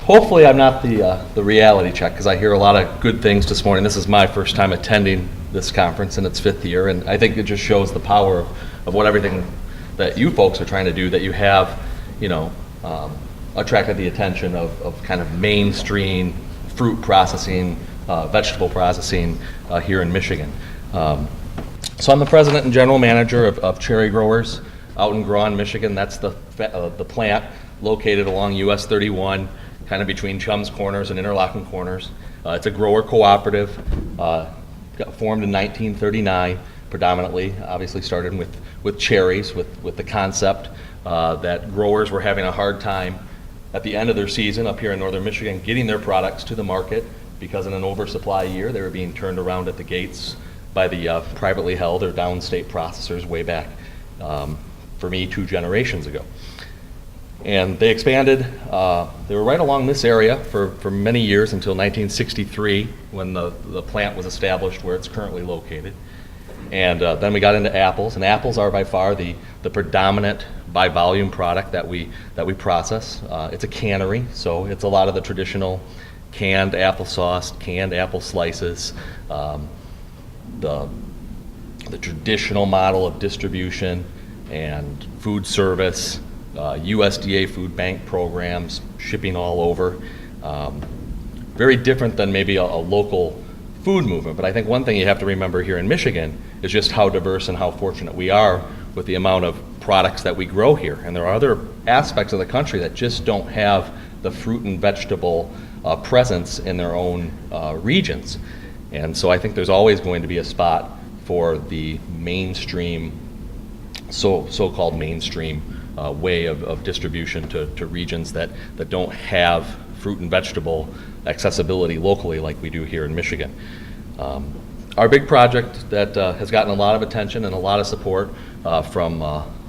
Hopefully I'm not the reality check, because I hear a lot of good things this morning. This is my first time attending this conference in its 5th year, and I think it just shows the power of what everything that you folks are trying to do, that you have, attracted the attention of kind of mainstream fruit processing, vegetable processing here in Michigan. So I'm the president and general manager of Cherry Growers out in Grawn, Michigan. That's the plant located along US 31, kind of between Chum's Corners and Interlocking Corners. It's a grower cooperative, got formed in 1939, predominantly, obviously started with cherries, with the concept that growers were having a hard time at the end of their season up here in northern Michigan getting their products to the market, because in an oversupply year they were being turned around at the gates by the privately held or downstate processors way back, for me, 2 generations ago. And they expanded, they were right along this area for many years until 1963, when the plant was established where it's currently located. And then we got into apples, and apples are by far the predominant by volume product that we process. It's a cannery, so it's a lot of the traditional canned applesauce, canned apple slices, the traditional model of distribution and food service, USDA food bank programs, shipping all over. Very different than maybe a local food movement, but I think one thing you have to remember here in Michigan is just how diverse and how fortunate we are with the amount of products that we grow here. And there are other aspects of the country that just don't have the fruit and vegetable presence in their own regions. And so I think there's always going to be a spot for the mainstream, so-called mainstream way of distribution to regions that don't have fruit and vegetable accessibility locally like we do here in Michigan. Our big project that has gotten a lot of attention and a lot of support from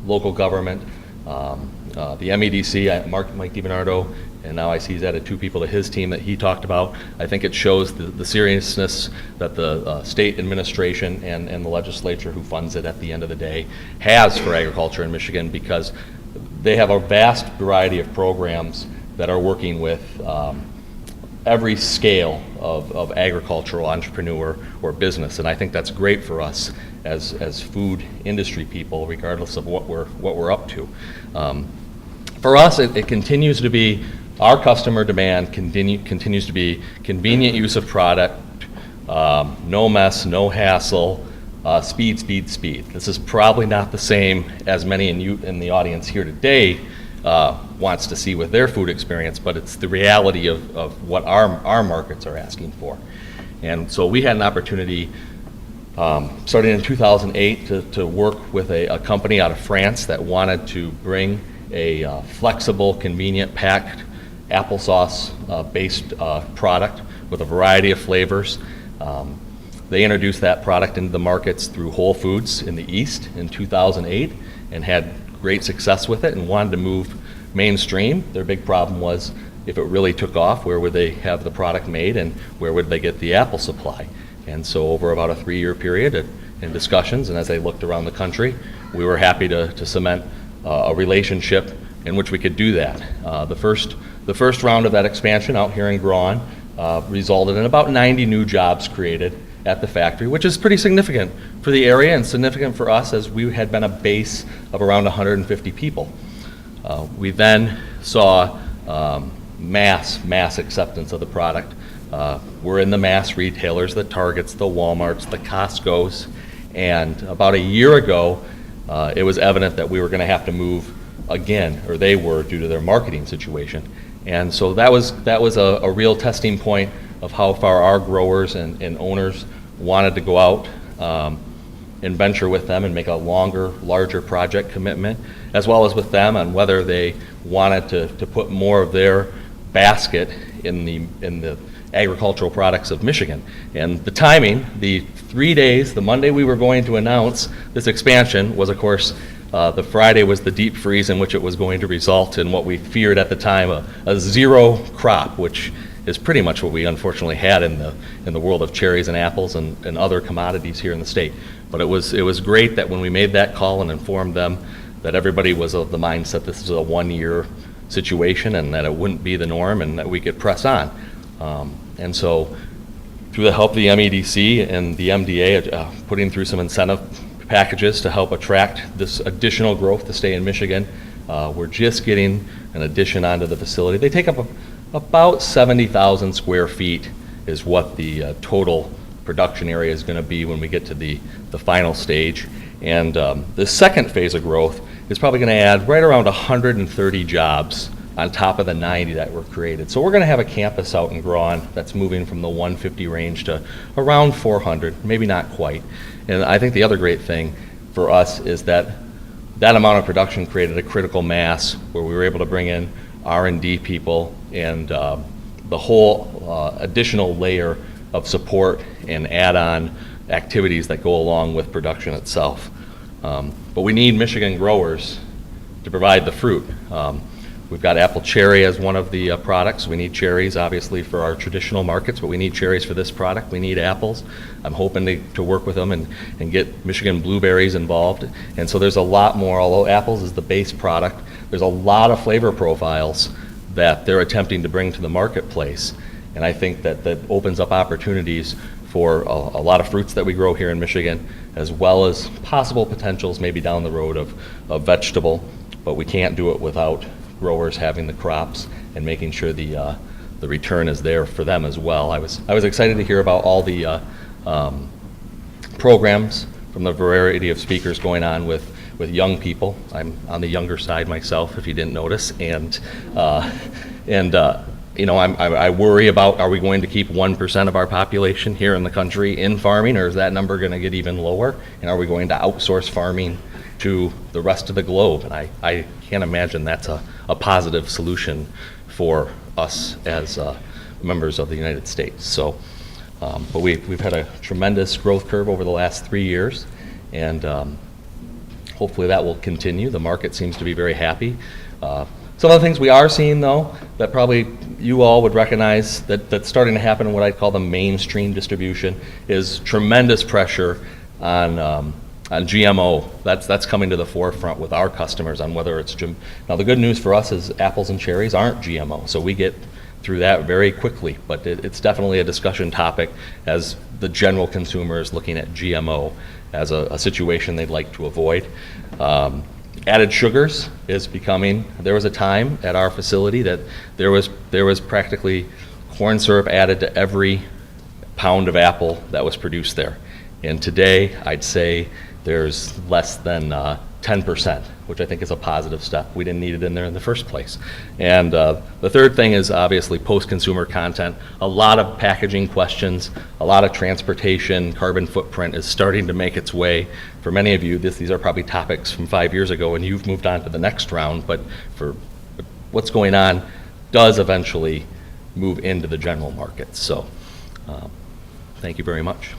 local government, the MEDC, Mike DiBernardo, and now I see he's added 2 people to his team that he talked about. I think it shows the seriousness that the state administration and the legislature who funds it at the end of the day has for agriculture in Michigan, because they have a vast variety of programs that are working with every scale of agricultural entrepreneur or business, and I think that's great for us as food industry people, regardless of what we're up to. For us, it continues to be, our customer demand continues to be convenient use of product, no mess, no hassle, speed, speed, speed. This is probably not the same as many in the audience here today wants to see with their food experience, but it's the reality of what our markets are asking for. And so we had an opportunity starting in 2008 to work with a company out of France that wanted to bring a flexible, convenient, packed applesauce based product with a variety of flavors. They introduced that product into the markets through Whole Foods in the East in 2008 and had great success with it and wanted to move mainstream. Their big problem was, if it really took off, where would they have the product made and where would they get the apple supply? And so over about a 3-year period in discussions, and as they looked around the country, we were happy to cement a relationship in which we could do that. The first round of that expansion out here in Grawn resulted in about 90 new jobs created at the factory, which is pretty significant for the area and significant for us, as we had been a base of around 150 people. We then saw mass acceptance of the product. We're in the mass retailers, the Targets, the Walmarts, the Costcos, and about a year ago, it was evident that we were going to have to move again, or they were, due to their marketing situation. And so that was a real testing point of how far our growers and owners wanted to go out and venture with them and make a longer, larger project commitment, as well as with them on whether they wanted to put more of their basket in the agricultural products of Michigan. And the timing, the 3 days, the Monday we were going to announce this expansion was, of course, the Friday was the deep freeze in which it was going to result in what we feared at the time, a zero crop, which is pretty much what we unfortunately had in the world of cherries and apples and other commodities here in the state. But it was great that when we made that call and informed them that everybody was of the mindset this is a 1-year situation and that it wouldn't be the norm and that we could press on. And so through the help of the MEDC and the MDA, putting through some incentive packages to help attract this additional growth to stay in Michigan, we're just getting an addition onto the facility. They take up about 70,000 square feet is what the total production area is going to be when we get to the final stage. And the second phase of growth is probably going to add right around 130 jobs on top of the 90 that were created. So we're going to have a campus out in Grawn that's moving from the 150 range to around 400, maybe not quite. And I think the other great thing for us is that that amount of production created a critical mass where we were able to bring in R&D people and the whole additional layer of support and add-on activities that go along with production itself. But we need Michigan growers to provide the fruit. We've got apple cherry as one of the products. We need cherries, obviously, for our traditional markets, but we need cherries for this product. We need apples. I'm hoping to work with them and get Michigan blueberries involved. And so there's a lot more, although apples is the base product, there's a lot of flavor profiles that they're attempting to bring to the marketplace. And I think that opens up opportunities for a lot of fruits that we grow here in Michigan, as well as possible potentials maybe down the road of vegetable, but we can't do it without growers having the crops and making sure the return is there for them as well. I was excited to hear about all the programs from the variety of speakers going on with young people. I'm on the younger side myself, if you didn't notice, and you know, I worry about, are we going to keep 1% of our population here in the country in farming, or is that number going to get even lower? And are we going to outsource farming to the rest of the globe? And I can't imagine that's a positive solution for us as members of the United States. So, but we've had a tremendous growth curve over the last 3 years, and hopefully that will continue. The market seems to be very happy. Some of the things we are seeing, though, that probably you all would recognize that's starting to happen in what I'd call the mainstream distribution is tremendous pressure on GMO. That's coming to the forefront with our customers on whether it's now the good news for us is apples and cherries aren't GMO, so we get through that very quickly, but it's definitely a discussion topic as the general consumer is looking at GMO as a situation they'd like to avoid. Added sugars is becoming, there was a time at our facility that there was practically corn syrup added to every pound of apple that was produced there. And today, I'd say there's less than 10%, which I think is a positive step. We didn't need it in there in the first place. And the third thing is obviously post-consumer content. A lot of packaging questions, a lot of transportation, carbon footprint is starting to make its way. For many of you, these are probably topics from 5 years ago, and you've moved on to the next round, but for what's going on does eventually move into the general market. So thank you very much.